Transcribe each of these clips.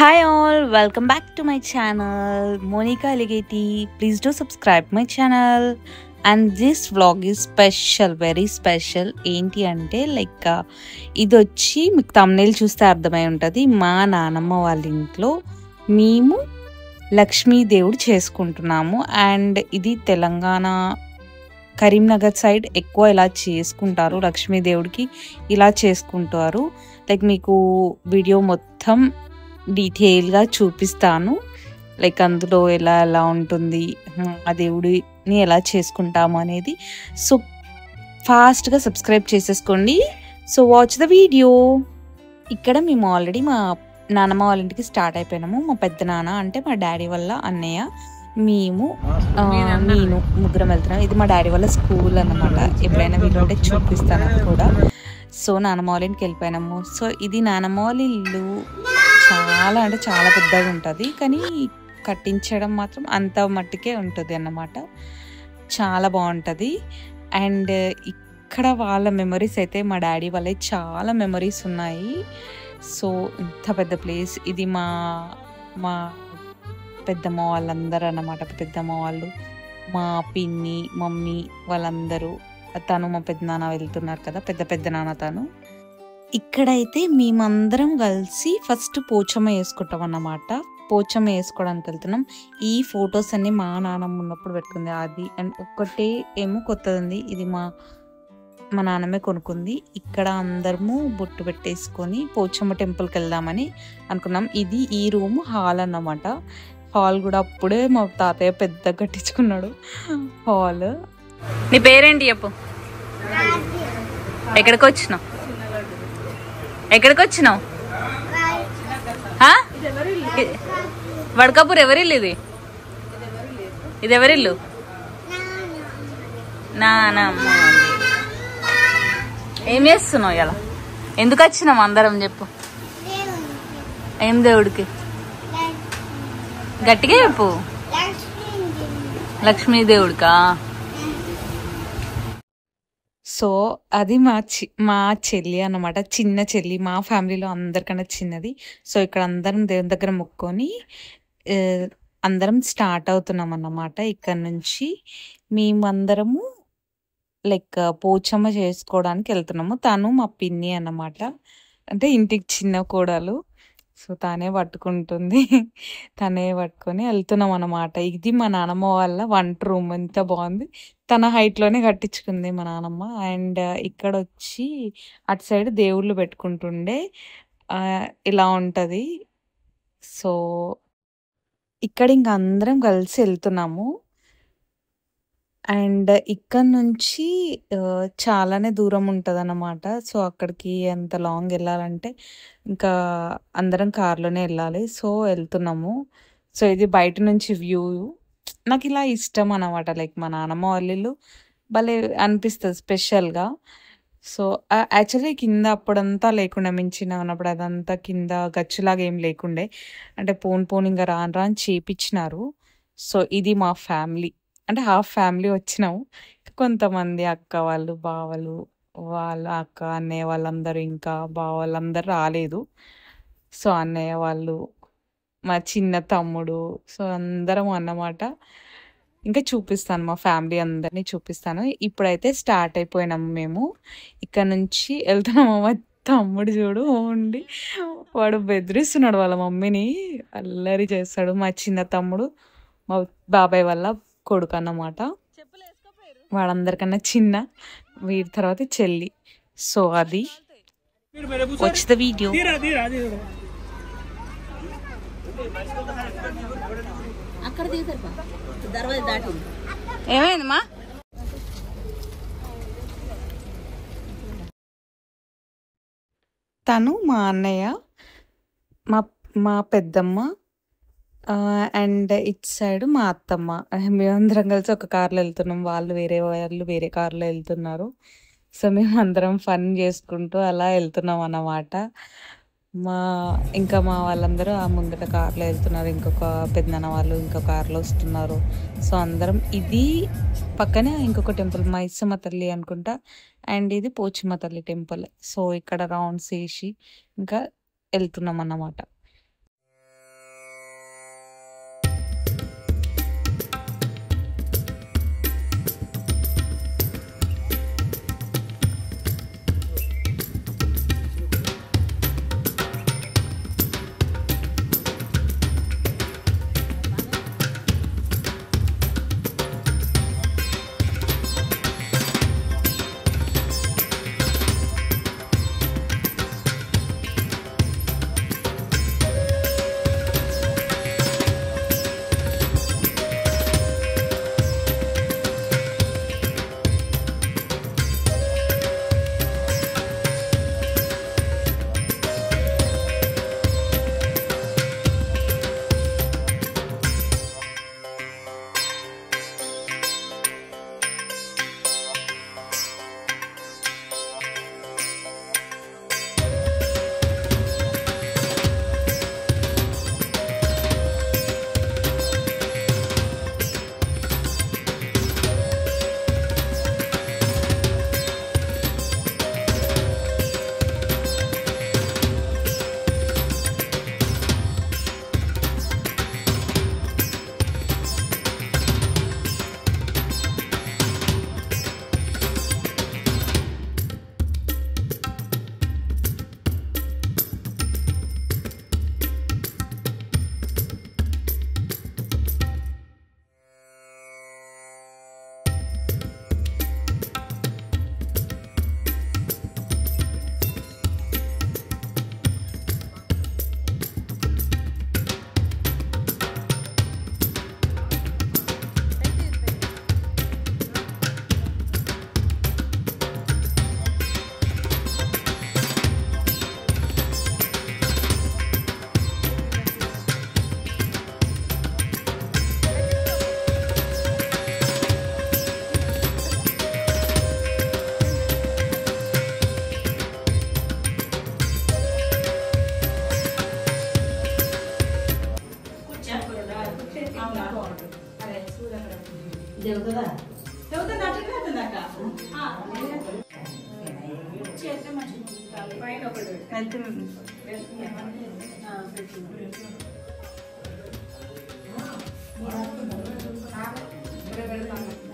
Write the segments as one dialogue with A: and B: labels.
A: Hi all, welcome back to my channel, Monica Alligati. Please do subscribe my channel. And this vlog is special, very special. ఏంటి అంటే ఇది వచ్చి మీకు thumbnail చూస్తే అర్థమై ఉంటుంది. మా నానమ్మ వాళ్ళ ఇంట్లో మేము లక్ష్మీదేవుడు చేసుకుంటున్నాము. అండ్ ఇది తెలంగాణ కరీంనగర్ సైడ్ ఎక్కువ ఇలా చేసుకుంటారు. లక్ష్మీదేవుడికి ఇలా చేసుకుంటారు. మీకు వీడియో మొత్తం డీటెయిల్గా చూపిస్తాను. అందులో ఎలా ఎలా ఉంటుంది, ఆ దేవుడిని ఎలా చేసుకుంటాము అనేది. సో ఫాస్ట్గా సబ్స్క్రైబ్ చేసేసుకోండి. So watch the video. ఇక్కడ మేము ఆల్రెడీ మా నానమ్మ వాళ్ళ ఇంటికి స్టార్ట్ అయిపోయినాము. మా పెద్ద నాన్న అంటే మా డాడీ వల్ల అన్నయ్య, నేను ముగ్గురం వెళ్తున్నాం. ఇది మా డాడీ వాళ్ళ స్కూల్ అన్నమాట. ఎప్పుడైనా వీలుంటే చూపిస్తాను అది కూడా. సో నానమ్మ వాళ్ళ ఇంటికి వెళ్ళిపోయినాము. సో ఇది నానమ్మ వాళ్ళ ఇల్లు. చాలా అంటే చాలా పెద్దగా ఉంటుంది, కానీ కట్టించడం మాత్రం అంత మట్టుకే ఉంటుంది అన్నమాట. చాలా బాగుంటుంది. అండ్ ఇక్కడ వాళ్ళ మెమరీస్ అయితే మా డాడీ వాళ్ళే చాలా మెమరీస్ ఉన్నాయి. సో ఇంత పెద్ద ప్లేస్ ఇది. మా మా పెద్దమ్మ వాళ్ళందరూ అన్నమాట. పెద్దమ్మ వాళ్ళు, మా పిన్ని, మమ్మీ వాళ్ళందరూ. తను మా పెద్దనాన్న వెళ్తున్నారు కదా, పెద్ద నాన్న తను. ఇక్కడైతే మేమందరం కలిసి ఫస్ట్ పోచమ్మ వేసుకుంటాం అన్నమాట. పోచమ్మ వేసుకోవడానికి వెళ్తున్నాం. ఈ ఫొటోస్ అన్ని మా నాన్నమ్మ ఉన్నప్పుడు పెట్టుకుంది. అది అండ్ ఒక్కటే ఏమో కొత్తది ఉంది. ఇది మా నాన్నమ్మే కొనుక్కుంది. ఇక్కడ అందరము బొట్టు పెట్టేసుకొని పోచమ్మ టెంపుల్కి వెళ్దామని అనుకున్నాం. ఇది ఈ రూమ్ హాల్ అన్నమాట. హాల్ కూడా అప్పుడే మా తాతయ్య పెద్ద కట్టించుకున్నాడు హాల్. నీ పేరేంటి చెప్పు. ఎక్కడికి వచ్చినావు? వడకాపూర్ ఎవరిల్లు? ఇది ఎవరిల్లు? నానమ్మ. ఏం చేస్తున్నావు ఇలా? ఎందుకు వచ్చినావు అందరం చెప్పు. ఏం దేవుడికి? గట్టిగా చెప్పు. లక్ష్మీదేవుడికా? సో అది మా చెల్లి అన్నమాట. చిన్న చెల్లి, మా ఫ్యామిలీలో అందరికన్నా చిన్నది. సో ఇక్కడ అందరం దేవుని దగ్గర మొక్కుకొని అందరం స్టార్ట్ అవుతున్నాం అన్నమాట. ఇక్కడ నుంచి మేమందరము పోచమ్మ చేసుకోవడానికి వెళ్తున్నాము. తను మా పిన్ని అన్నమాట, అంటే ఇంటికి చిన్న కోడలు. సో తనే పట్టుకుంటుంది, తనే పట్టుకొని వెళ్తున్నాం అన్నమాట. ఇది మా నానమ్మ వాళ్ళ వంట రూమ్. ఎంత బాగుంది. తన హైట్లోనే కట్టించుకుంది మా నానమ్మ. అండ్ ఇక్కడ వచ్చి అటు సైడ్ దేవుళ్ళు పెట్టుకుంటుండే ఇలా ఉంటుంది. సో ఇక్కడ ఇంక అందరం కలిసి వెళ్తున్నాము. అండ్ ఇక్కడ నుంచి చాలానే దూరం ఉంటుంది అన్నమాట. సో అక్కడికి ఎంత లాంగ్ వెళ్ళాలంటే ఇంకా అందరం కార్లోనే వెళ్ళాలి. సో వెళ్తున్నాము. సో ఇది బయట నుంచి వ్యూ. నాకు ఇలా ఇష్టం అన్నమాట. మా నానమ్మ వాళ్ళ ఇల్లు భలే అనిపిస్తుంది స్పెషల్గా. సో యాక్చువల్లీ కింద అప్పుడంతా లేకుండా, మించిన ఉన్నప్పుడు అదంతా కింద గచ్చులాగా ఏం లేకుండే. అంటే పోను ఇంకా రాను చేపించినారు. సో ఇది మా ఫ్యామిలీ, అంటే హాఫ్ ఫ్యామిలీ వచ్చినాము. కొంతమంది అక్క వాళ్ళు, బావలు, వాళ్ళ అక్క, అన్నయ్య వాళ్ళందరూ, ఇంకా బావ వాళ్ళందరూ రాలేదు. సో అన్నయ్య వాళ్ళు, మా చిన్న తమ్ముడు, సో అందరం అన్నమాట. ఇంకా చూపిస్తాను, మా ఫ్యామిలీ అందరినీ చూపిస్తాను. ఇప్పుడైతే స్టార్ట్ అయిపోయినాము మేము. ఇక్కడ నుంచి వెళ్తున్నాము. మా తమ్ముడు చూడు ఉండి వాడు బెదిరిస్తున్నాడు వాళ్ళ మమ్మీని, అల్లరి చేస్తాడు. మా చిన్న తమ్ముడు మా బాబాయ్ వాళ్ళ కొడుకు అన్నమాట. వాడందరికన్నా చిన్న, వీడి తర్వాత చెల్లి. సో అది వాచ్ ద వీడియో. ఏమైందమ్మా? తను మా అన్నయ్య, మా పెద్దమ్మ, అండ్ ఇటు సైడ్ మా అత్తమ్మ. మేమందరం కలిసి ఒక కార్లో వెళ్తున్నాం. వాళ్ళు వేరే కార్లో వెళ్తున్నారు. సో మేమందరం ఫన్ చేసుకుంటూ అలా వెళ్తున్నాం అన్నమాట. ఇంకా మా వాళ్ళందరూ ఆ ముందట కార్లో వెళ్తున్నారు. ఇంకొక పెద్దనాన్న వాళ్ళు ఇంకో కార్లో వస్తున్నారు. సో అందరం, ఇది పక్కనే ఇంకొక టెంపుల్ మైసమ్మ తల్లి అనుకుంటా, అండ్ ఇది పోచమ్మ తల్లి టెంపుల్. సో ఇక్కడ రౌండ్స్ వేసి ఇంకా వెళ్తున్నాం అన్నమాట.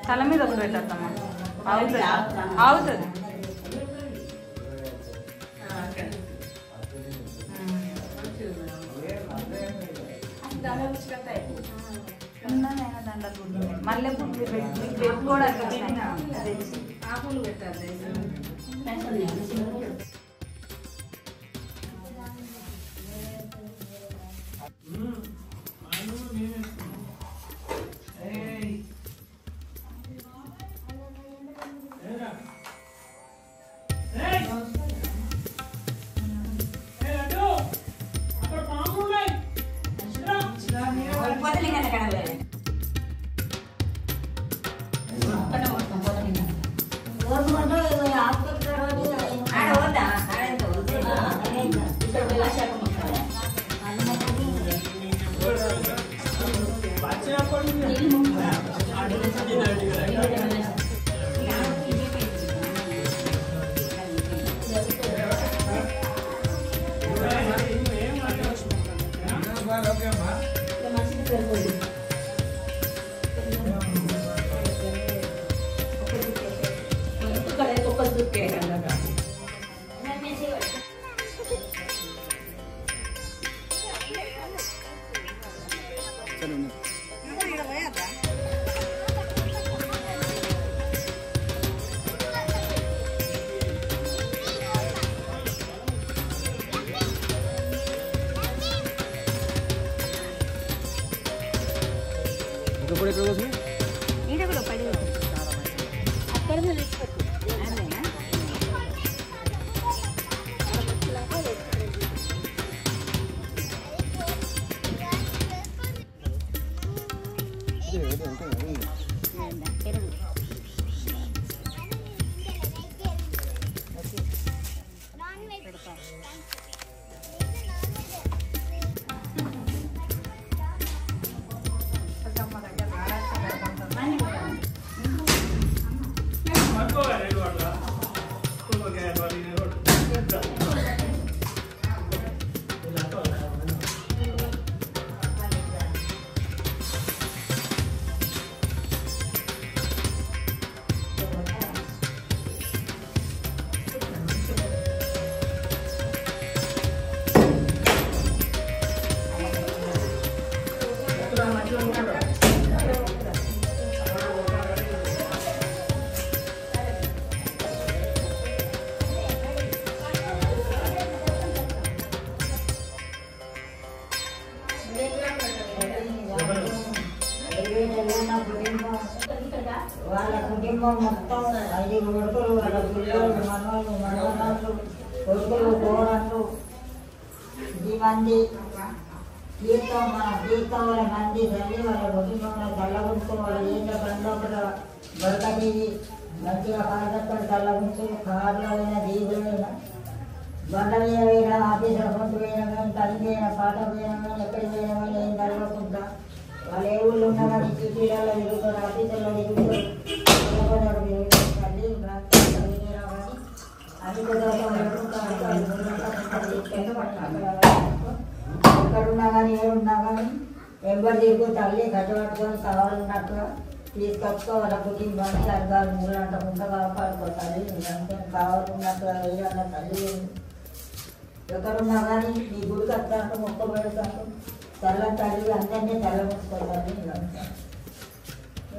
A: తల మీద ఒకటి పెట్టద్దమ్మా, అవుతుంది అవుతుంది. మళ్ళీ పెట్టుకోవడానికి ఆకులు పెట్టాలి.
B: వాళ్ళ కుటుంబం మొత్తం 5 కొడుకులు, వాళ్ళ పిల్లలు, మనవాళ్ళు, మనవరాళ్ళు, కొడుకులు, కోడళ్ళు, ఈ మంది తీర్థం వాళ్ళ మంది తల్లి వాళ్ళ కుటుంబంలో చల్లగుంటూ వాళ్ళ ఏళ్ళ బండ్లో కూడా బరకటివి మంచిగా కార్యకర్తలు చల్లగుంటూ కార్లో అయినా దీవులైనా బండ మీద పోయినా ఆఫీసుల కొంత పోయినా కానీ తల్లి పోయినా పాట పోయినా కానీ ఎక్కడికి పోయినా కానీ ఏం జరగకుండా వాళ్ళు ఏ ఊళ్ళో ఉన్నా కానీ సిటీలలో తిరుగుతారు, ఆఫీసుల్లో తిరుగుతారు, తల్లి అది ఎక్కడున్నా కానీ ఏమున్నా కానీ ఎవరు తిరుగు తల్లి కట్టబట్టుకొని కావాలన్నట్టుగా తీసుకొచ్చుకోవాలి. కుటుంబాన్ని అర్థాలు మూడు అంటకుండా కాపాడుకోవాలి. కావాలన్నట్టుగా వేయాల తల్లి ఎక్కడున్నా కానీ నీ గుడికి వస్తాను మొక్కబెడతాను తెల్ల తల్లి అందరినీ తెల్లముచ్చుకోవాలి.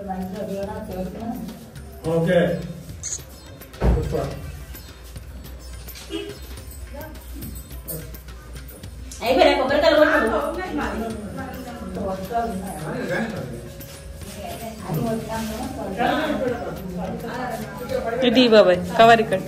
B: మంచిగా చేయడం చేసిన
C: అయిపోయా కొబ్బరికాయలు
A: ఇది బాబాయ్ కవర్ ఇక్కడ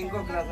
C: ఇంకో గ్లాస్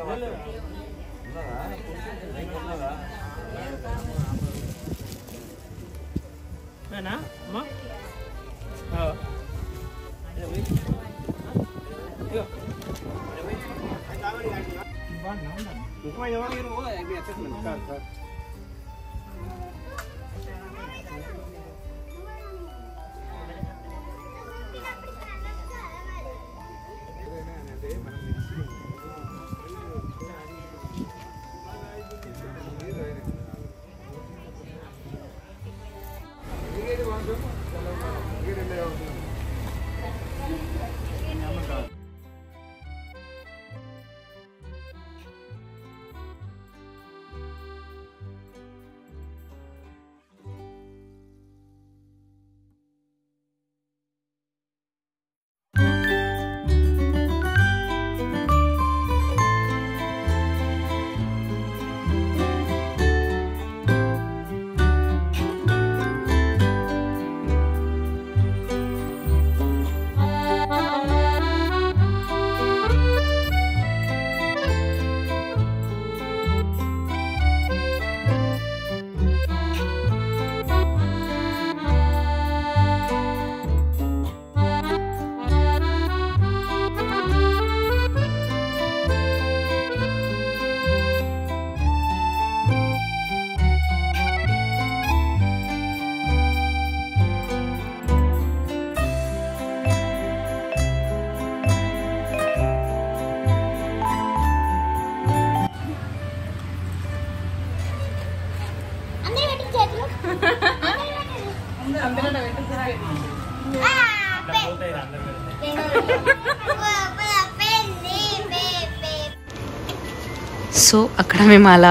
A: సో అక్కడ మేము అలా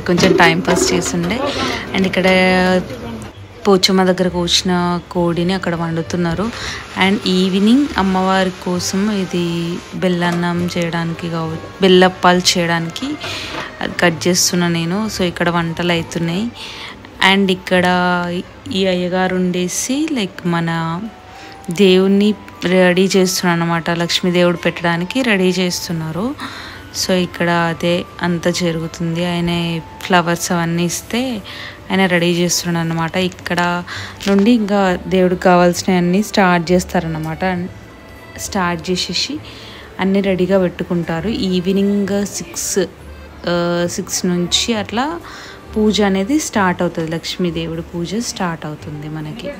A: కొంచెం టైం పాస్ చేస్తుండే. అండ్ ఇక్కడ పోచమ్మ దగ్గర కోసిన కోడిని అక్కడ వండుతున్నారు. అండ్ ఈవినింగ్ అమ్మవారి కోసం ఇది బెల్లన్నం చేయడానికి బెల్లప్పాలు చేయడానికి అది కట్ చేస్తున్నా నేను. సో ఇక్కడ వంటలు అవుతున్నాయి. అండ్ ఇక్కడ ఈ అయ్యగారు ఉండేసి లైక్ మన దేవుణ్ణి రెడీ చేస్తున్నారు అన్నమాట. లక్ష్మీదేవుడు పెట్టడానికి రెడీ చేస్తున్నారు. సో ఇక్కడ అదే అంతా జరుగుతుంది. ఆయన ఫ్లవర్స్ అవన్నీ ఇస్తే ఆయన రెడీ చేస్తున్నాడు అన్నమాట. ఇక్కడ నుండి ఇంకా దేవుడికి కావాల్సినవన్నీ స్టార్ట్ చేస్తారన్నమాట. స్టార్ట్ చేసేసి అన్నీ రెడీగా పెట్టుకుంటారు. ఈవినింగ్ 6 నుంచి అట్లా పూజ అనేది స్టార్ట్ అవుతుంది. లక్ష్మీదేవుడి పూజ స్టార్ట్ అవుతుంది మనకి.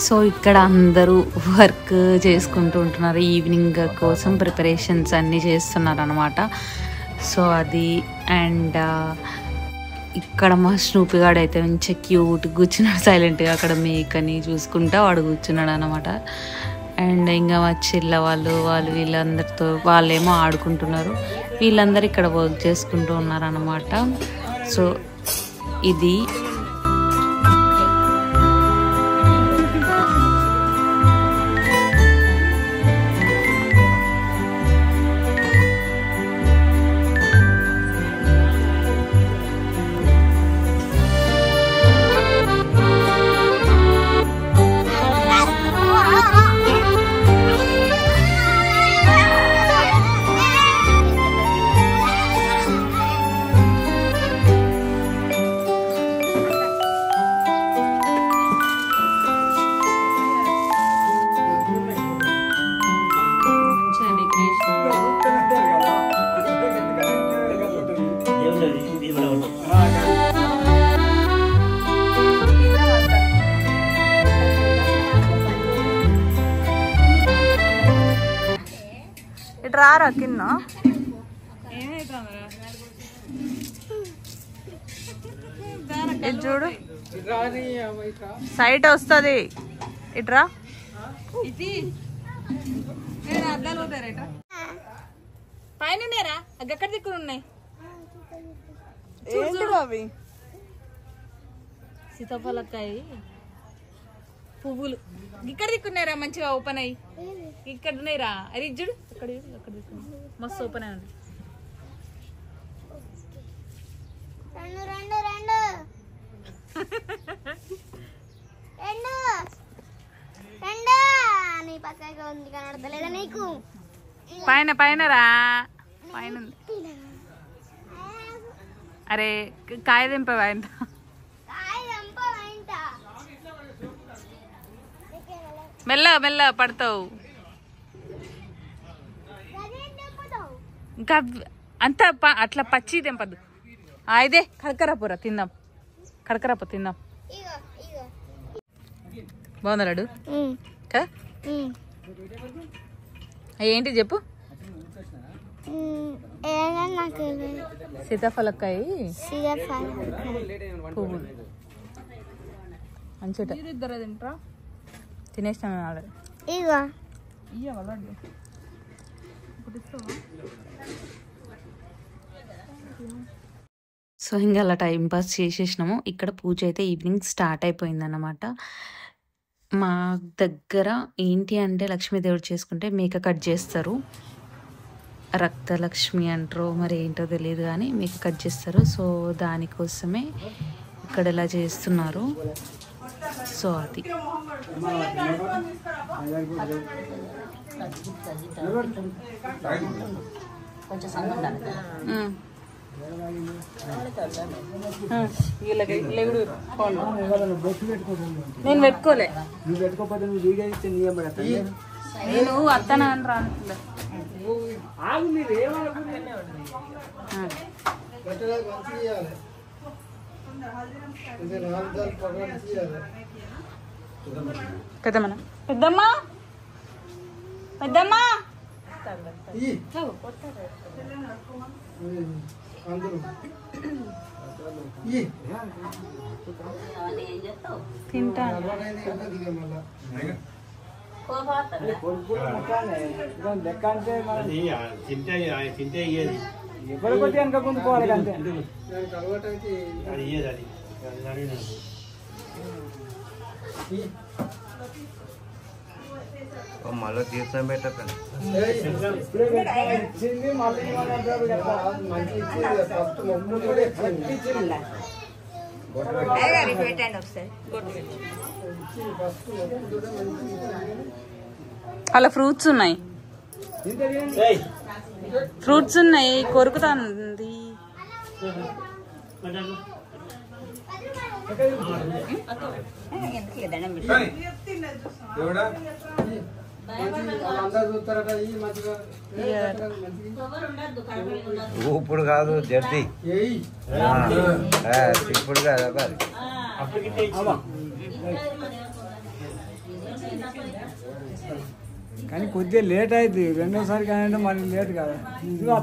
A: సో ఇక్కడ అందరూ వర్క్ చేసుకుంటూ ఉంటున్నారు. ఈవినింగ్ కోసం ప్రిపరేషన్స్ అన్నీ చేస్తున్నారు అన్నమాట. సో అది అండ్ ఇక్కడ మా స్నూపిగాడు అయితే మంచిగా క్యూట్ కూర్చున్నాడు సైలెంట్గా. అక్కడ మేకని చూసుకుంటా వాడు కూర్చున్నాడు అనమాట. అండ్ ఇంకా మా చెల్ల వాళ్ళు వీళ్ళందరితో వాళ్ళేమో ఆడుకుంటున్నారు. వీళ్ళందరూ ఇక్కడ వర్క్ చేసుకుంటూ ఉన్నారు అన్నమాట. సో ఇది రారా కింద ఇది చూడు సైట్ వస్తుంది ఇట్రా పైన ఎక్కడ దిక్కులు ఉన్నాయి అవి సీతాఫలకాయ పువ్వులు ఇక్కడ దిక్కున్నారా మంచిగా ఓపెన్ అయ్యి ఇక్కడ ఉన్నాయిరా అది చూడు అక్కడ అక్కడ దిక్కు మస్తు ఓపెన్ అయ్యి ఉంది పైన పైన రా పైన అరే కాయ దింపవా ఇంత మెల్ల మెల్ల పడతావు ఇంకా అంత అట్లా పచ్చి తెంపద్దు ఇదే కడకరాపురా తిందాం కడకరాపు తిందాం బాగుందా లడ్డు ఏంటి చెప్పు సీతాఫలకాయ పువ్వులు మంచిగా తింటారా తినేసినా ఆల్రెడీ సో ఇంకా అలా టైం పాస్ చేసేసినాము ఇక్కడ పూజ అయితే ఈవినింగ్ స్టార్ట్ అయిపోయింది అన్నమాట మా దగ్గర ఏంటి అంటే లక్ష్మీదేవుడు చేసుకుంటే మేక కట్ చేస్తారు రక్తలక్ష్మి అంటారో మరి ఏంటో తెలియదు కానీ మేక కట్ చేస్తారు సో దానికోసమే ఇక్కడ ఇలా చేస్తున్నారు సో అది నేను పెట్టుకోలే నేను అత్తనా అని రానుకుందా పెద్దమ్మా పెద్దమ్మా పెద్దమ్మా తింటాను
C: మళ్ళీ తీర్థం పెట్టకండి
A: అలా ఫ్రూట్స్ ఉన్నాయి ఫ్రూట్స్ ఉన్నాయి కొరుకుతుంది
C: ఇప్పుడు కాదు జడ్ది ఇప్పుడు కాదు
D: కానీ కొద్దిగా లేట్ అయింది రెండోసారి కానీ మళ్ళీ లేట్ కాదు ఇదిగో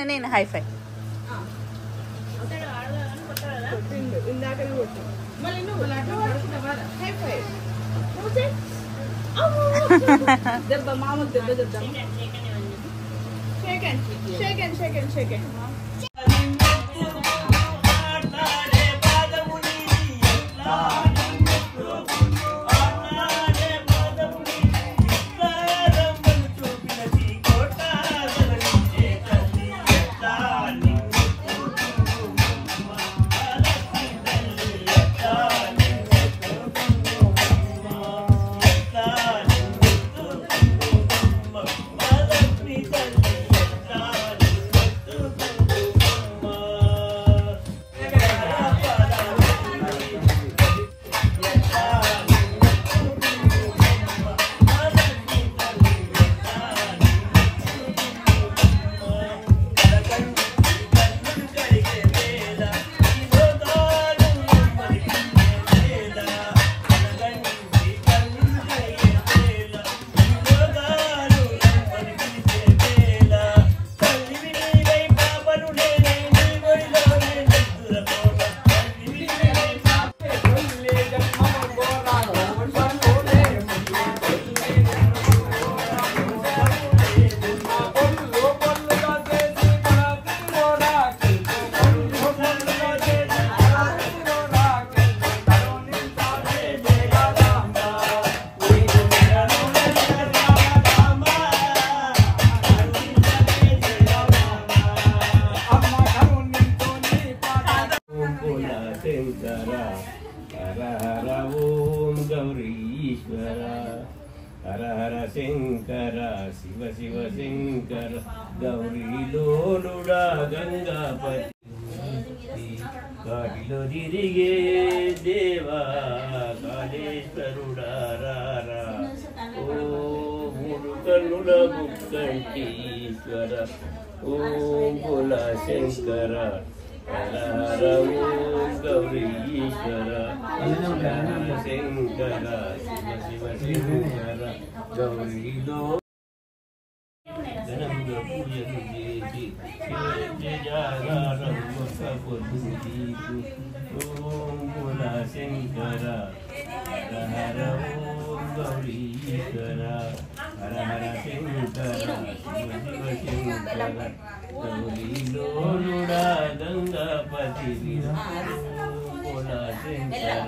A: నేను హైఫై
E: దెబ్బ మామూలు దెబ్బ చెప్తాం షేక్ అండ్
F: హర హర శంకర శివ శివ శంకర గౌరీలోలుడా గంగాపతి కాటిలో తిరిగే దేవా కాళేశ్వరుడా రారా ఓ మూడు కన్నుల ముక్కంటీశ్వర ఓం బోల శంకర హర హర ఓం గౌరీశ్వర శంకర శివ శివ శంకర గౌరీలో ఘనంగా పూజలు చేసి జాగారం ఒక పొద్దు నీకు ఓం బోల శంకర హర హర ఓం గౌరీశ్వర హర హర శంకర శివ శివ శంకర గౌరీలోలుడా గంగాపతి బోల శంకర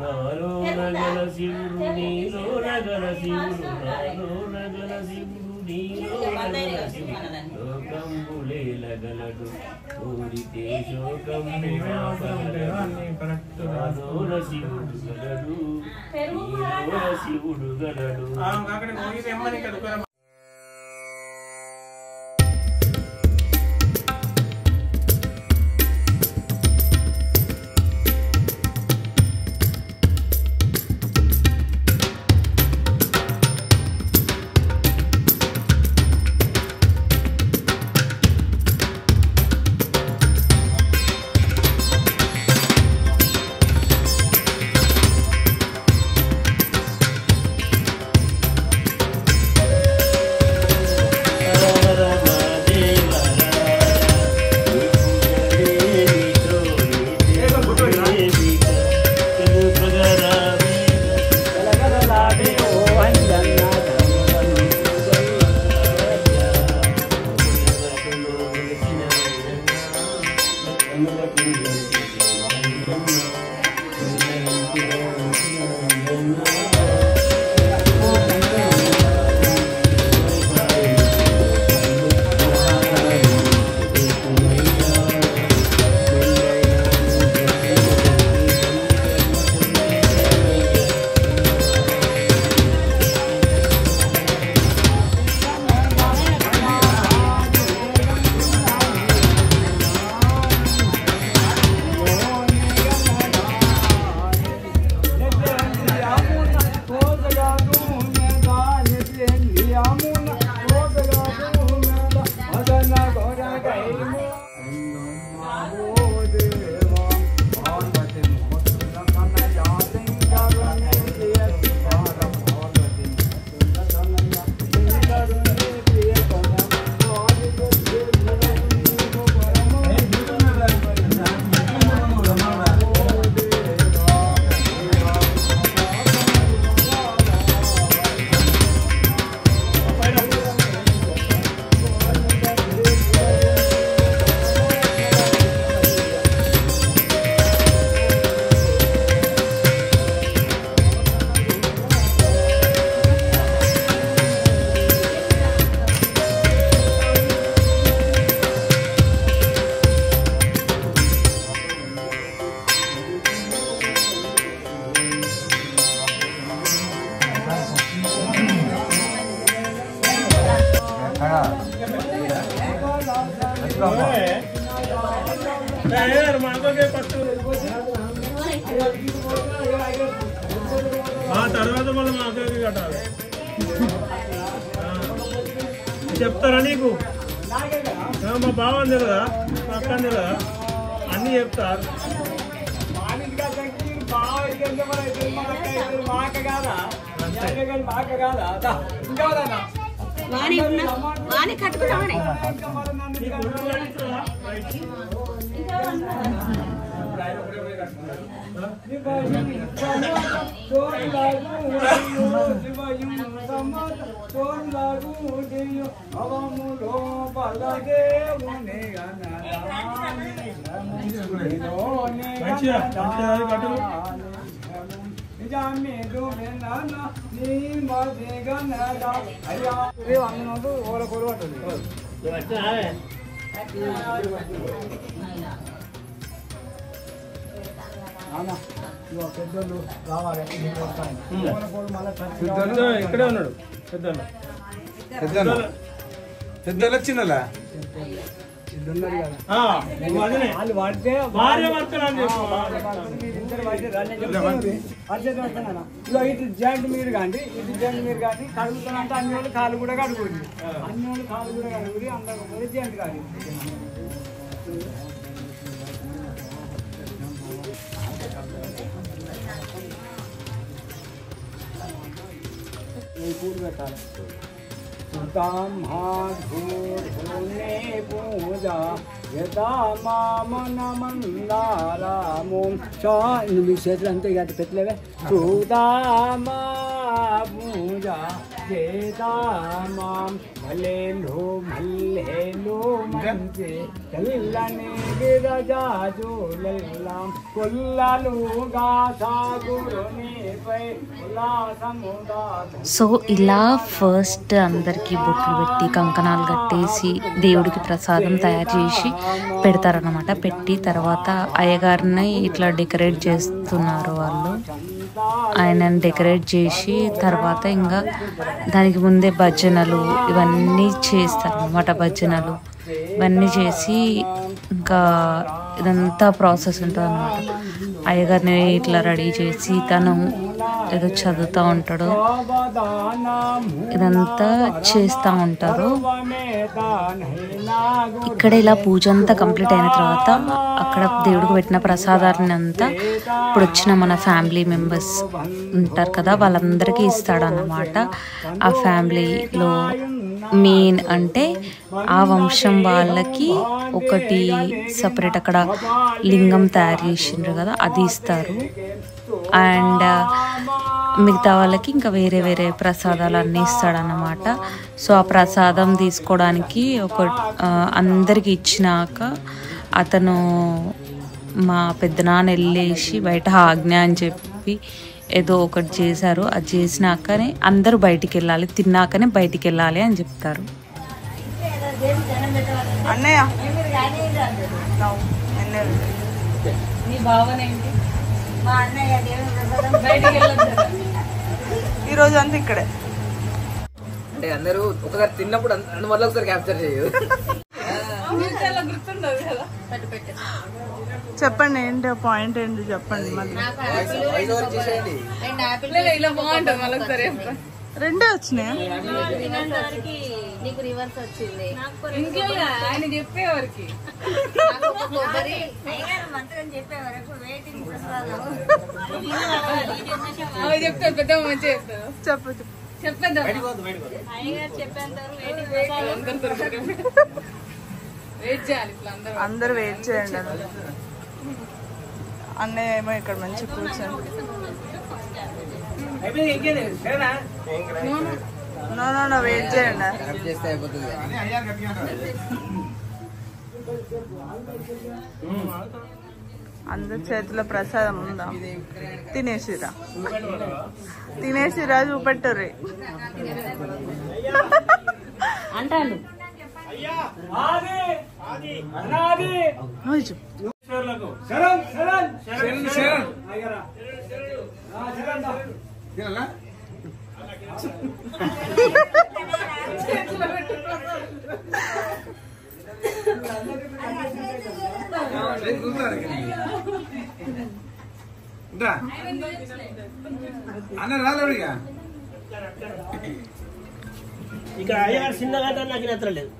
F: నాలో నగల శివుడు నీలో నగల శివుడు నాలో నగల శివుడు నీలో నగల శివుడు లోకంబులేలగలడు కోరితే శోకం నాలోన శివుడు గలడు నీలోన శివుడు గలడు
G: తర్వాత మళ్ళీ మా అక్కడికి కట్టాలి. చెప్తారా నీకు? మా బావ తెలియదా, మా అక్క తెలియదా, అన్నీ చెప్తారు.
D: పెద్దోళ్ళు రావాలి.
G: ఇక్కడే ఉన్నాడు పెద్దోళ్ళు.
C: పెద్దోళ్ళ చిన్నలా
D: వాళ్ళు పడితే
G: భార్య భర్తలు అని చెప్పు.
D: ఇటు జాయింట్ మీరు కానీ ఇటు జాయింట్ మీరు కానీ కడుగుతున్నంత అన్ని వాళ్ళు కాళ్ళు కూడా కడుగుతుంది. అన్ని వాళ్ళు కాళ్ళు కూడా కడుగుతుంది. అందరూ జాయింట్ కాదు. పూలు పెట్టాలి. పూజ యథామామనమందారామో మీ చేతులు అంతే ఇక పెట్టలేవే. చూదామా పూజ చేదామాం మల్లేలు మల్లేలు మంచి తెల్లని గిరజాజులెల్లాం కొల్లలుగా సాగురునిపై ఉల్లాసముగా.
A: సో ఇలా ఫస్ట్ అందరికీ బొట్లు పెట్టి కంకణాలు కట్టేసి దేవుడికి ప్రసాదం తయారు చేసి పెడతారనమాట. పెట్టి తర్వాత అయ్యగారిని ఇట్లా డెకరేట్ చేస్తున్నారు వాళ్ళు. ఆయనని డెకరేట్ చేసి తర్వాత ఇంకా దానికి ముందే భజనలు ఇవన్నీ చేస్తారనమాట. భజనలు ఇవన్నీ చేసి ఇంకా ఇదంతా ప్రాసెస్ ఉంటుంది అనమాట. అయ్యగారిని ఇట్లా రెడీ చేసి తను ఏదో చదువుతూ ఉంటాడు. ఇదంతా చేస్తూ ఉంటారు. ఇక్కడ ఇలా పూజ అంతా కంప్లీట్ అయిన తర్వాత అక్కడ దేవుడికి పెట్టిన ప్రసాదాన్ని అంతా ఇప్పుడు వచ్చిన మన ఫ్యామిలీ మెంబర్స్ ఉంటారు కదా వాళ్ళందరికీ ఇస్తాడన్నమాట. ఆ ఫ్యామిలీలో మెయిన్ అంటే ఆ వంశం వాళ్ళకి ఒకటి సపరేట్ అక్కడ లింగం తయారు చేసిండ్రు కదా అది ఇస్తారు. అండ్ మిగతా వాళ్ళకి ఇంకా వేరే వేరే ప్రసాదాలు అన్నీ ఇస్తాడన్నమాట. సో ఆ ప్రసాదం తీసుకోవడానికి అందరికి ఇచ్చినాక అతను మా పెద్దనాన్న వెళ్ళేసి బయట ఆజ్ఞ అని చెప్పి ఏదో ఒకటి చేశారు. అది చేసినాకనే అందరూ బయటికి వెళ్ళాలి, తిన్నాకనే బయటికి వెళ్ళాలి అని చెప్తారు.
E: అన్నయ్య నీ భావన ఏంటి?
B: మా అన్నయ్య దేవుని ప్రసాదం
E: బయటికి వెళ్ళొద్దు ఈరోజు అంతా ఇక్కడే.
H: అంటే అందరూ ఒకసారి తిన్నప్పుడు మళ్ళీ ఒకసారి క్యాప్చర్ చేయదు.
E: చాలా గుర్తుండదు కదా. చెప్పండి ఏంటి పాయింట్ ఏంటి చెప్పండి. మళ్ళీ ఇలా బాగుంటుంది మళ్ళీ ఒకసారి రెండే వచ్చినాయా?
B: నీకు రివర్స్ వచ్చింది.
E: ఇంట్లో ఆయన చెప్పేవారికి
B: మంత్రం చెప్పేవారు వెయిటింగ్ ప్రసాదం
E: అవి చెప్తారు పెద్ద మంచిగా చెప్తారు. చెప్పు చెప్పేద్దాం.
B: అయ్యగారు చెప్పేంత
E: వెయిట్ చేయాలి. ఇట్లా అందరూ వెయిట్ చేయండి. అన్నయ్య ఏమో ఇక్కడ మంచి కూర్చొని నో వెయిట్ చేయండి.
H: చేస్తే అయిపోతుంది.
E: అందరి చేతిలో ప్రసాదం ఉందా? తినేసిరా చూపెట్టుర్రి
B: అంటాను.
C: అన్న రాలేడు ఇక
F: ఇక్కడ అయ్యారు చిన్నగా నాకు నచ్చడం లేదు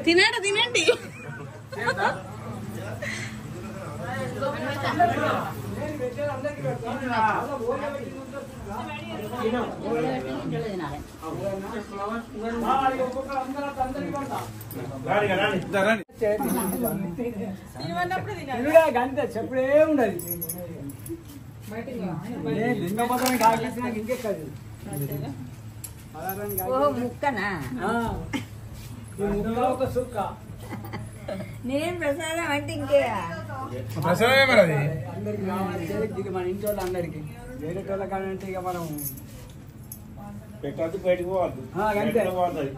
E: తినండి తినండి
D: అంతే చెప్పుడే ఉండదు లింగపత్రం కాకేసి నాకు ఇంకెక్కదు
B: ముక్కనా
D: ముక్క ఒక సుక్క
B: నేను ప్రసాదం అంటే ఇంకే
D: అందరికి మన ఇంటి వాళ్ళు అందరికి వేరే వాళ్ళ కాదంటే ఇక మనం
F: పెట్టద్దు బయటకు పోవద్దు
D: అంతే
F: పోతుంది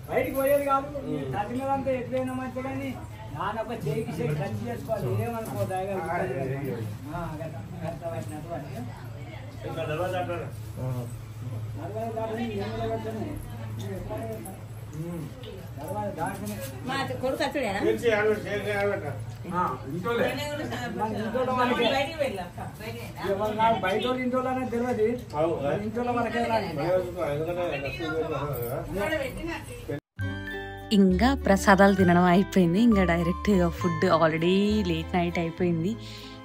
D: బయటికి పోయేది కాదు తగినదంతా ఎట్లయినా మంచి కానీ నానొక చేయికి చేయి టచ్ చేసుకోవాలి ఏమనుకోదు
B: మా కొడుకు అచ్చుడేనా
D: బయట వాళ్ళు ఇంట్లో అనేది తెలియదు ఇంట్లో మనకే
A: ఇంకా ప్రసాదాలు తినడం అయిపోయింది. ఇంకా డైరెక్ట్గా ఫుడ్ ఆల్రెడీ లేట్ నైట్ అయిపోయింది.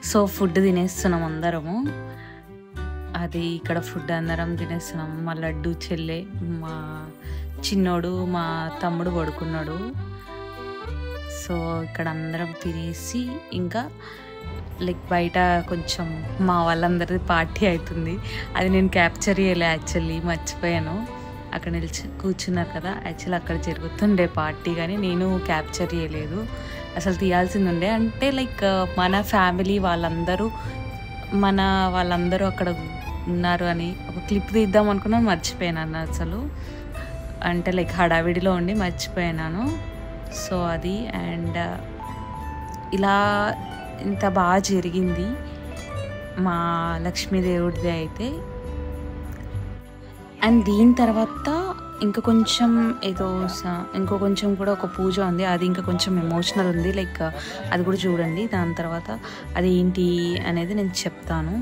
A: సో ఫుడ్ తినేస్తున్నాం అందరము. అది ఇక్కడ ఫుడ్ అందరం తినేస్తున్నాం. మా లడ్డు చెల్లె, మా చిన్నోడు, మా తమ్ముడు పడుకున్నాడు. సో ఇక్కడ అందరం తినేసి ఇంకా లైక్ బయట కొంచెం మా వాళ్ళందరిది పార్టీ అవుతుంది. అది నేను క్యాప్చర్ చేయలే, యాక్చువల్లీ మర్చిపోయాను. అక్కడ నిలిచి కూర్చున్నారు కదా, యాక్చువల్లీ అక్కడ జరుగుతుండే పార్టీ కానీ నేను క్యాప్చర్ చేయలేదు. అసలు తీయాల్సింది ఉండే. అంటే లైక్ మన ఫ్యామిలీ వాళ్ళందరూ అక్కడ ఉన్నారు అని ఒక క్లిప్ తీద్దాం అనుకున్నాను, మర్చిపోయాను అసలు. అంటే లైక్ హడావిడిలో ఉండి మర్చిపోయాను. సో అది అండ్ ఇలా ఇంత బాగా జరిగింది మా లక్ష్మీదేవుడిది అయితే. అండ్ దీని తర్వాత ఇంకా కొంచెం ఇంకో కొంచెం కూడా ఒక పూజ ఉంది. అది ఇంకా కొంచెం ఎమోషనల్ ఉంది. లైక్ అది కూడా చూడండి. దాని తర్వాత అది ఏంటి అనేది నేను చెప్తాను.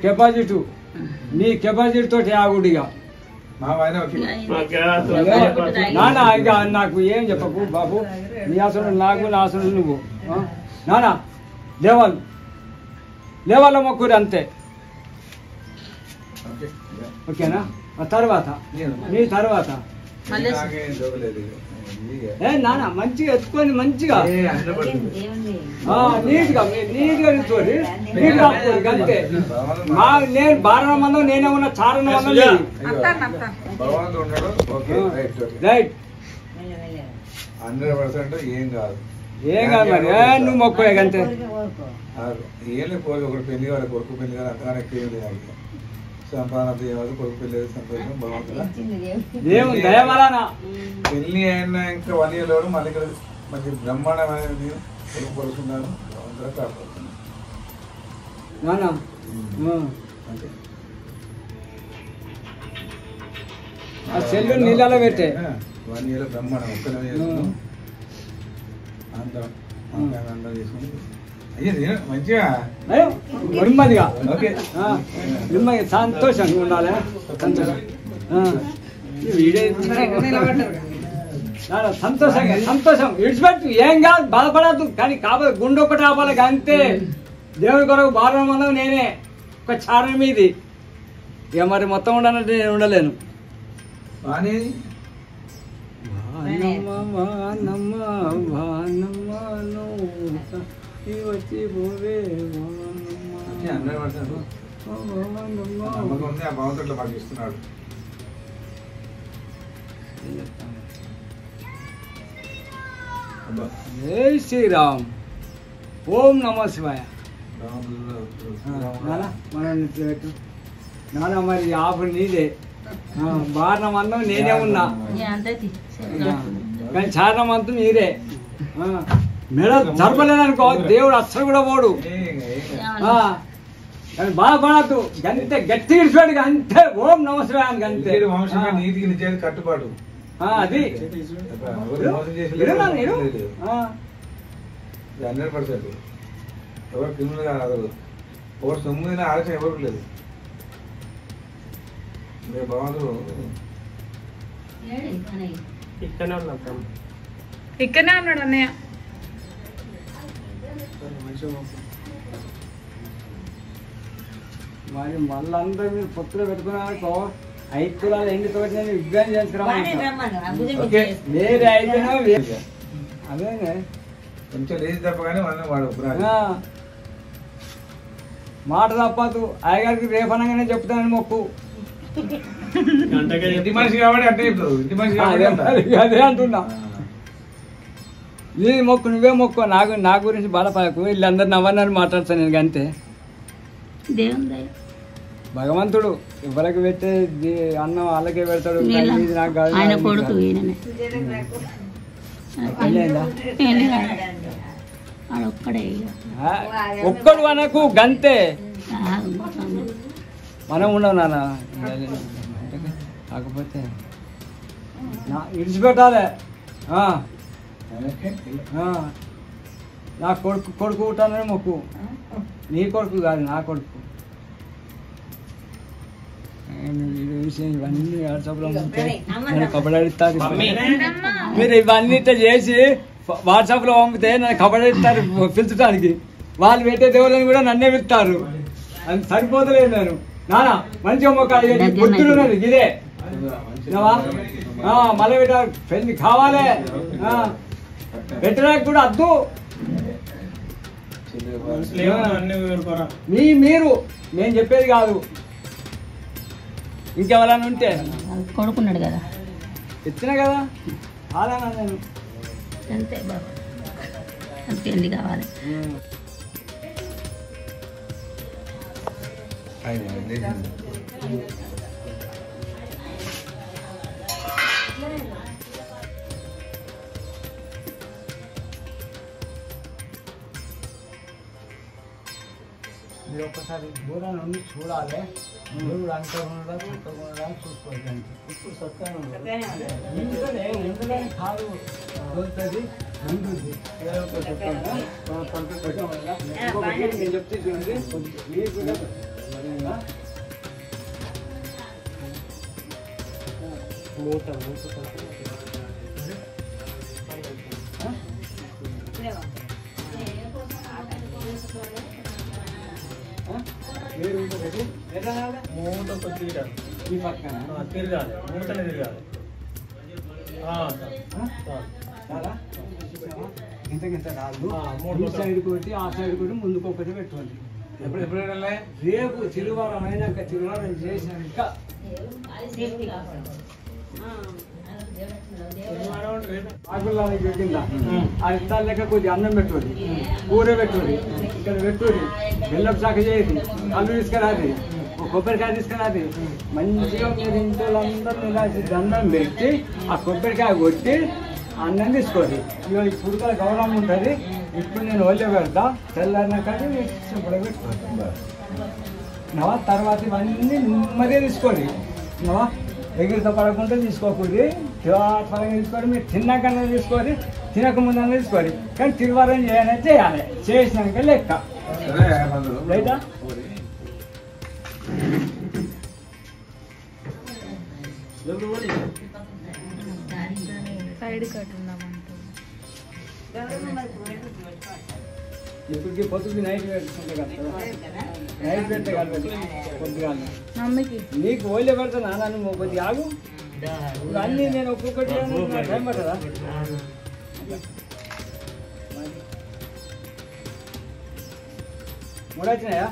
D: కెపాసిటీ నీ కెపాసిటీ తోటి ఆగుడిగా నానా ఇక నాకు ఏం చెప్పకు బాబు. నీ ఆసనం నాకు, నా ఆసనం నువ్వు. నానా లేవాల మొక్కుడు అంతే. ఓకేనా? తర్వాత నీ తర్వాత నానా మంచిగా ఎత్తుకొని మంచిగా నీట్గా నిల్చోని నీట్గా అంతే. నేను బారణ మందం నేనే ఉన్నా, చారణ మందం రైట్.
C: 100% ఏం కాదు
D: మరి నువ్వు మొక్కోయే అంతే.
C: ఏం లేదు, ఒకటి పెళ్లి కావాలి, కొడుకు పెళ్లి కావాలి, అంతగానే ఎక్కువ ఏం లేదు. సంపాదన దేవాలి, కొడుకు పెళ్లి సంతోషం బాగుంటుందా. పెళ్లి అయినా ఇంకా 1 year లోడు మళ్ళీ ఇక్కడ మంచి బ్రహ్మాండమైన కొడుకు పడుతున్నాను, అందరూ కాపాడుతున్నాను.
D: ఆ సెల్లు నీళ్ళలో పెట్టే
C: 1 year బ్రహ్మాండం ఒక్కనే చేసుకున్నాం. అందరం చేసుకుని మంచిగా
D: నెమ్మదిగా నెమ్మది సంతోషంగా ఉండాలి. సంతోషం విడిచిపెట్టు, ఏం కాదు, బాధపడద్దు. కానీ కాబట్టి గుండె ఒకటి ఆపాలి అంతే. దేవుడి కొరకు బాగా మనం నేనే ఒక చారం మీది. ఇక మరి మొత్తం ఉండాలంటే నేను ఉండలేను.
C: భగవంతుడు మాకు ఇస్తున్నాడు.
D: జై శ్రీరామ్. ఓం నమః శివాయ. నాన్న మనం పెట్టు నాన్న మరి ఆఫర్ నీదే బారణం అన్నం నేనే ఉన్నా కానీ చారణం అంతా నీదే మెడ జరపలేదనుకో దేవుడు అస్సలు కూడా పోడు కానీ బాధపడద్దు గంతే గట్టి ఇడిచిపోయాడు అంతే ఓం నమస్కారానికి అంతే
C: నీతికి నిజానికి కట్టుబాటు
D: అది
C: 100%. ఎవరు క్రిమినల్ కాదు, ఎవరు సొమ్మున ఆలోచన ఎవరికి లేదు. మీరు భగవంతుడు
G: ఇక్కడనే ఉన్నాం,
E: ఇక్కడనే ఉన్నాడు అన్నయ్య.
D: మరి మళ్ళీ అందరూ మీరు పొత్తులో పెట్టుకున్నారనుకో 5 తులాలు ఎండితో నేను విజ్ఞానం చేసుకున్నాను. వేరే అయిపోయినా అదే
C: కొంచెం లేచి తప్పగానే మనం వాడు
D: మాట తప్పదు. అయ్యగారికి రేపు అనగానే చెప్తానని మొక్కు.
C: ఇంటి మనిషి కాబట్టి అంటే చెప్తావు. ఇంటి మనిషి కాబట్టి
D: అదే అంటున్నా. నీ మొక్కు నువ్వే మొక్కు. నా గురించి బాధపడకు. వీళ్ళందరూ నవ్వని మాట్లాడతాను నేను అంతే. భగవంతుడు ఎవరికి పెట్టే అన్నం వాళ్ళకే పెడతాడు. నాకు ఒక్కడు అనకు గంతే. మనం ఉండవు నాన్న. కాకపోతే ఇడిచిపెట్టాలి. నా కొడుకు ఉంటానని మొక్కు. నీ కొడుకు కాదు, నా కొడుకు. ఇవన్నీ వాట్సాప్లో నన్ను కబడ్డాడిస్తారు. మీరు ఇవన్నీ చేసి వాట్సాప్లో పంపితే నన్ను కబడ్డాడిస్తారు పిలుచడానికి. వాళ్ళు పెట్టే దేవుళ్ళని కూడా నన్నే పిలుస్తారు. అది సరిపోతలేదు. నేను నానా మంచిగా మొక్క బుద్ధులున్నది ఇదే. మళ్ళీ పెట్టారు పెళ్లి కావాలి. పెట్టడానికి కూడా అద్దు. మీరు నేను చెప్పేది కాదు. ఇంకెవరైనా ఉంటే
I: కొడుకున్నాడు కదా,
D: ఇచ్చినా కదా అలానా నేను
I: అంతే బాబు. పెళ్లి కావాలి.
D: మీరు ఒక్కసారి దూరం నుండి చూడాలి. దేవుడు అంతా ఉండడా చక్కగా ఉండడా చూసుకోవాలి. ఇప్పుడు చక్కగా ఉండడం కాదు దొరుకుతుంది ఉంటుంది. నేను చెప్తే చూడండి మీరు కూడా
G: మూటతో తిరగాలి.
D: ఈ పక్కన
G: తిరగాలి, మూటనే తిరగాలి.
D: ఇంత రాదు. ఈ సైడ్ కొట్టి ఆ సైడ్ కొట్టి ముందుకు ఒకటి పెట్టుకోండి.
C: ఎప్పుడు
D: రేపు తిరువారం అయినాక తిరువారం చేసినాక ఆకుల్లానికి పెట్టిందా ఆ ఇస్తాల లెక్క కొద్దిగా అన్నం పెట్టుకోండి, కూర పెట్టుకోండి, ఇక్కడ పెట్టుకోండి, బెల్లం శాఖ చేయండి, కళ్ళు తీసుకురాది, కొబ్బరికాయ తీసుకురాది. మంచిగా మీరు ఇంట్లో అందరూ ఇలా దండం పెట్టి ఆ కొబ్బరికాయ కొట్టి అన్నం తీసుకోండి. ఇక ఇప్పుడు కూడా గౌరవం ఉంటుంది. ఇప్పుడు నేను ఒళ్ళే పెడతా. తెల్లారినాక ఇప్పుడు పెట్టుకోండి. నవా తర్వాత ఇవన్నీ నెమ్మదిగా తీసుకోండి. నవా ఎగిరితో పడకుండా తీసుకోకూడదు. పరంగా తీసుకోండి. మీరు తిన్నాకన్నా తీసుకోవాలి, తినక ముందన్నా తీసుకోవాలి. కానీ తిరువారం చేయాలని చేయాలి. చేసినాక లెక్క రైటా.
E: సైడ్ కట్ ఉందామంటే
D: ఇప్పటికి పొద్దుకి నైట్ పెట్టుకుంటే కదా, నైట్ పెట్టే కాదు కొద్దిగా
E: మమ్మీకి
D: నీకు ఓయిలే పెడతా నాన్న. కొద్దిగా ఆగు. ఇప్పుడు అన్నీ నేను ఒక్కొక్కటి టైం పట్టదా. మూడు వచ్చినాయా?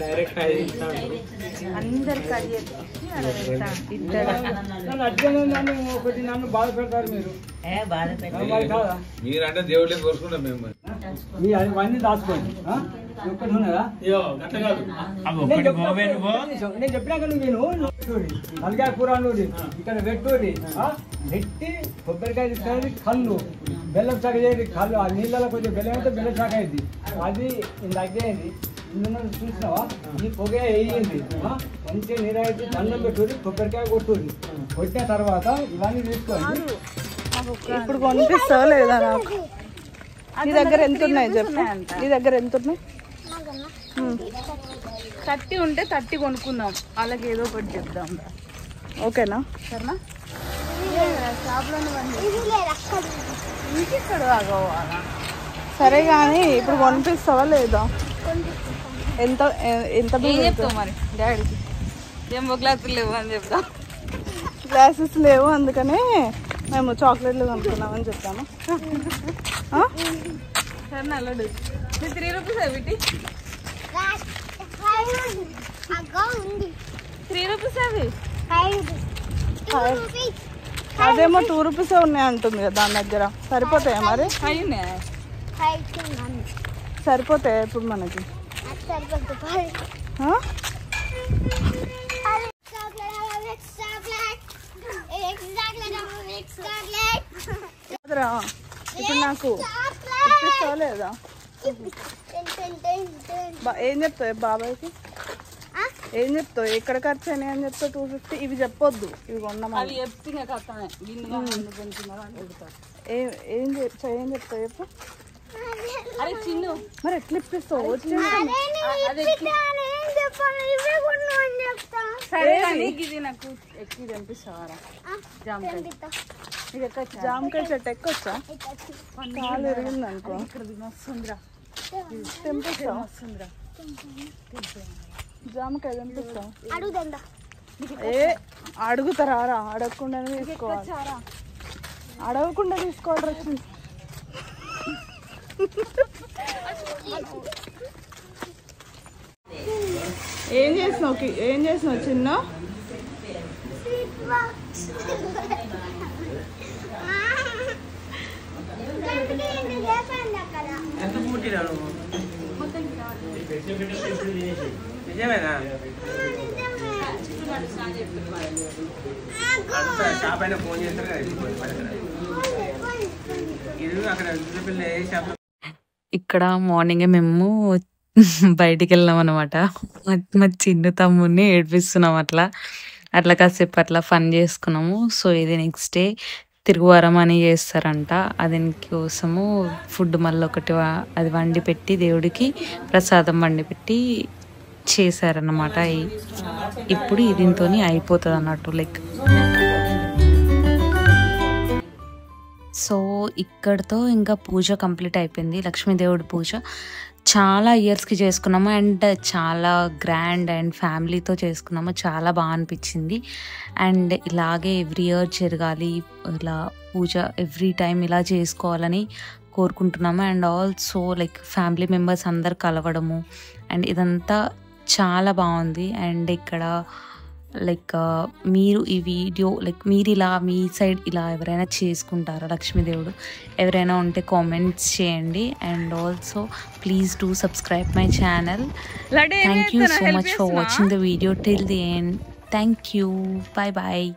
D: డైరెక్ట్
E: అందరికి అది
D: నన్ను అడ్జన్ ఒకటి నన్ను బాధ పెడతారు మీరు.
C: మీరంటే దేవుళ్ళే కోరుకుంటాం మేము.
D: మీ అవన్నీ దాచుకోండి. ఒక్కటి ఉన్నదా? నేను చెప్పినాక నేను నల్గా కూర నూరి ఇక్కడ పెట్టుకోండి. పెట్టి కొబ్బరికాయ తీసుకొని కళ్ళు బెల్లం చాక చేయండి. కళ్ళు ఆ నీళ్ళలో కొంచెం బెల్లం అయితే బెల్లం చాక అయింది. అది తగ్గేయండి. ఇందులో చూసినావా ఈ పొగ వేయండి. మంచిగా నీరైతే దండం పెట్టుకుని కొబ్బరికాయ కొట్టుకుని కొట్టిన తర్వాత ఇవన్నీ తీసుకోండి.
E: ఇప్పుడు కొనిపిస్తావా లేదా నాకు? నీ దగ్గర ఎంత ఉన్నాయి చెప్పు. నీ దగ్గర ఎంత ఉన్నాయి? 30 ఉంటే 30 కొనుక్కుందాం. అలాగే ఏదో ఒకటి చెప్దాం. ఓకేనా? సరేనా? ఇంకెక్కడ ఆగవాలా? సరే కానీ ఇప్పుడు కొనిపిస్తావా లేదా? ఎంత ఎంత చెప్తావు మరి డాడీకి? జంబో గ్లాసులు లేవు అని చెప్తాం. గ్లాసెస్ లేవు అందుకనే మేము చాక్లెట్లు కొనుక్కున్నామని చెప్తాము. సరే నల్లడు 3 రూపీస్ అవి 3 రూపీస్ అవి అదేమో 2 రూపీస్ ఉన్నాయి అంటుంది కదా దాని దగ్గర. సరిపోతాయా మరి? సరిపోతాయా ఇప్పుడు మనకి? ఇప్పుడు నాకు ఇప్పిస్తావా లేదా? ఏం చెప్తావు బాబాయ్కి? ఏం చెప్తావు? ఎక్కడ ఖర్చు అయినాయి అని చెప్తావు? 250. ఇవి చెప్పొద్దు, ఇవి కొన్నామని ఏం చెప్తావు చెప్పు. అరే చిన్ను మరి ఎట్లా ఇప్పిస్తావు? సరే ఇది నాకు ఎక్కి తెంపిస్తావారా? జామకాయ చెట్టు ఎక్కొచ్చా? కాలు ఎరిగింది అనుకో. వస్తుందిరా తెంపిస్తా. వస్తుందిరా జామకాయ తెంపిస్తా. ఏ అడుగుతారా? అడగకుండానే తీసుకోవాలి. అడగకుండా తీసుకోవాలి. వచ్చింది ఏం చేసినావు చిన్న?
F: నిజమేనా? షాప్ అయినా ఫోన్ చేస్తారు కదా.
A: ఇక్కడ మార్నింగే మేము బయటికి వెళ్ళాం అనమాట. మా చిన్న తమ్ముడిని ఏడిపిస్తున్నాం. అట్లా కాసేపు అట్లా ఫన్ చేసుకున్నాము. సో ఇది నెక్స్ట్ డే తిరుగువారం అని చేస్తారంట. అది కోసము ఫుడ్ మళ్ళీ ఒకటి అది వండి పెట్టి దేవుడికి ప్రసాదం వండి పెట్టి చేశారన్నమాట. ఇప్పుడు దీంతో అయిపోతుంది అన్నట్టు లైక్. సో ఇక్కడతో ఇంకా పూజ కంప్లీట్ అయిపోయింది. లక్ష్మీదేవుడి పూజ చాలా ఇయర్స్కి చేసుకున్నాము అండ్ చాలా గ్రాండ్ అండ్ ఫ్యామిలీతో చేసుకున్నాము. చాలా బాగా అనిపించింది. అండ్ ఇలాగే ఎవ్రీ ఇయర్ జరగాలి ఇలా పూజ, ఎవ్రీ టైం ఇలా చేసుకోవాలని కోరుకుంటున్నాము. And also like family members అందరు కలవడము అండ్ ఇదంతా చాలా బాగుంది. అండ్ ఇక్కడ లైక్ మీరు ఈ వీడియో లైక్ మీరు ఇలా మీ సైడ్ ఇలా ఎవరైనా చేసుకుంటారా లక్ష్మీదేవుడు? ఎవరైనా ఉంటే కామెంట్స్ చేయండి. And also please do subscribe my channel. Thank you so much for watching the video till the end. Thank you. Bye bye.